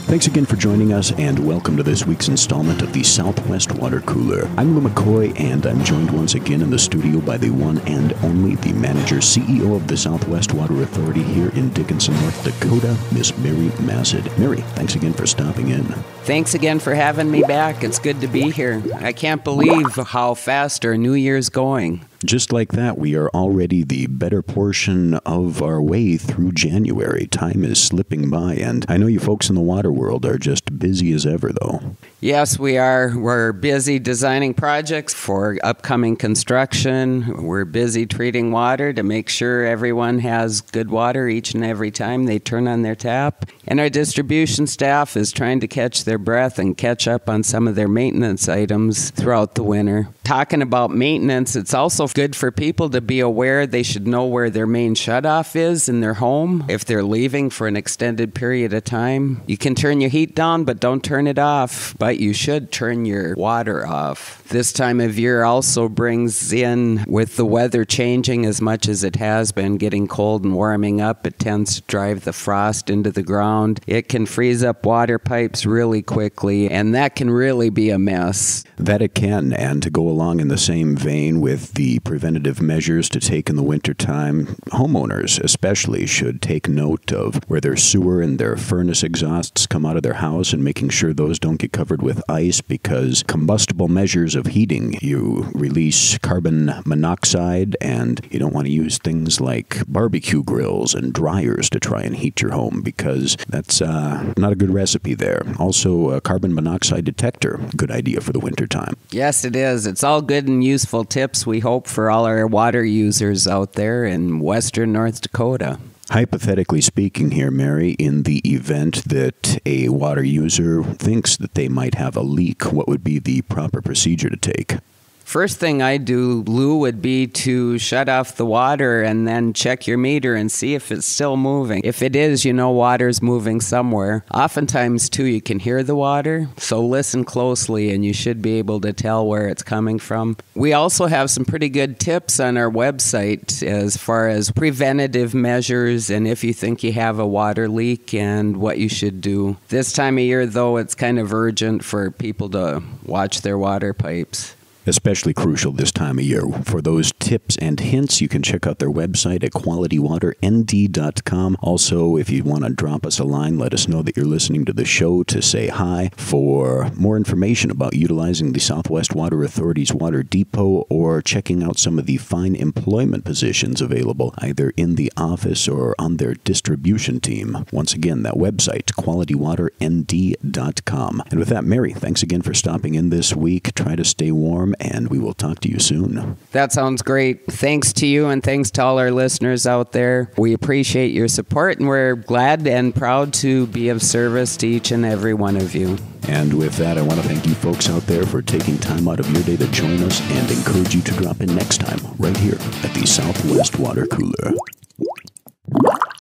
Thanks again for joining us, and welcome to this week's installment of the Southwest Water Cooler. I'm Lou McCoy, and I'm joined once again in the studio by the one and only, the manager, CEO of the Southwest Water Authority here in Dickinson, North Dakota, Miss Mary Massad. Mary, thanks again for stopping in. Thanks again for having me back. It's good to be here. I can't believe how fast our new year's going. Just like that, we are already the better portion of our way through January. Time is slipping by, and I know you folks in the water world are just busy as ever, though. Yes, we are. We're busy designing projects for upcoming construction. We're busy treating water to make sure everyone has good water each and every time they turn on their tap. And our distribution staff is trying to catch their breath and catch up on some of their maintenance items throughout the winter. Talking about maintenance, it's also good for people to be aware they should know where their main shutoff is in their home if they're leaving for an extended period of time. You can turn your heat down, but don't turn it off. But you should turn your water off. This time of year also brings in, with the weather changing as much as it has been, getting cold and warming up, it tends to drive the frost into the ground. It can freeze up water pipes really quickly, and that can really be a mess. That it can, and to go along in the same vein with the preventative measures to take in the wintertime, homeowners especially should take note of where their sewer and their furnace exhausts come out of their house and making sure those don't get covered with ice, because combustible measures of heating, you release carbon monoxide, and you don't want to use things like barbecue grills and dryers to try and heat your home, because that's not a good recipe there. Also, a carbon monoxide detector, good idea for the wintertime. Yes, it is. It's all good and useful tips, we hope, for all our water users out there in western North Dakota. Hypothetically speaking here, Mary, in the event that a water user thinks that they might have a leak, what would be the proper procedure to take? First thing I do, Lou, would be to shut off the water and then check your meter and see if it's still moving. If it is, you know water's moving somewhere. Oftentimes, too, you can hear the water, so listen closely and you should be able to tell where it's coming from. We also have some pretty good tips on our website as far as preventative measures and if you think you have a water leak and what you should do. This time of year, though, it's kind of urgent for people to watch their water pipes. Especially crucial this time of year. For those tips and hints, you can check out their website at qualitywaternd.com. Also, if you want to drop us a line, let us know that you're listening to the show to say hi. For more information about utilizing the Southwest Water Authority's water depot or checking out some of the fine employment positions available either in the office or on their distribution team. Once again, that website, qualitywaternd.com. And with that, Mary, thanks again for stopping in this week. Try to stay warm, and we will talk to you soon. That sounds great. Thanks to you and thanks to all our listeners out there. We appreciate your support, and we're glad and proud to be of service to each and every one of you. And with that, I want to thank you folks out there for taking time out of your day to join us and encourage you to drop in next time right here at the Southwest Water Cooler.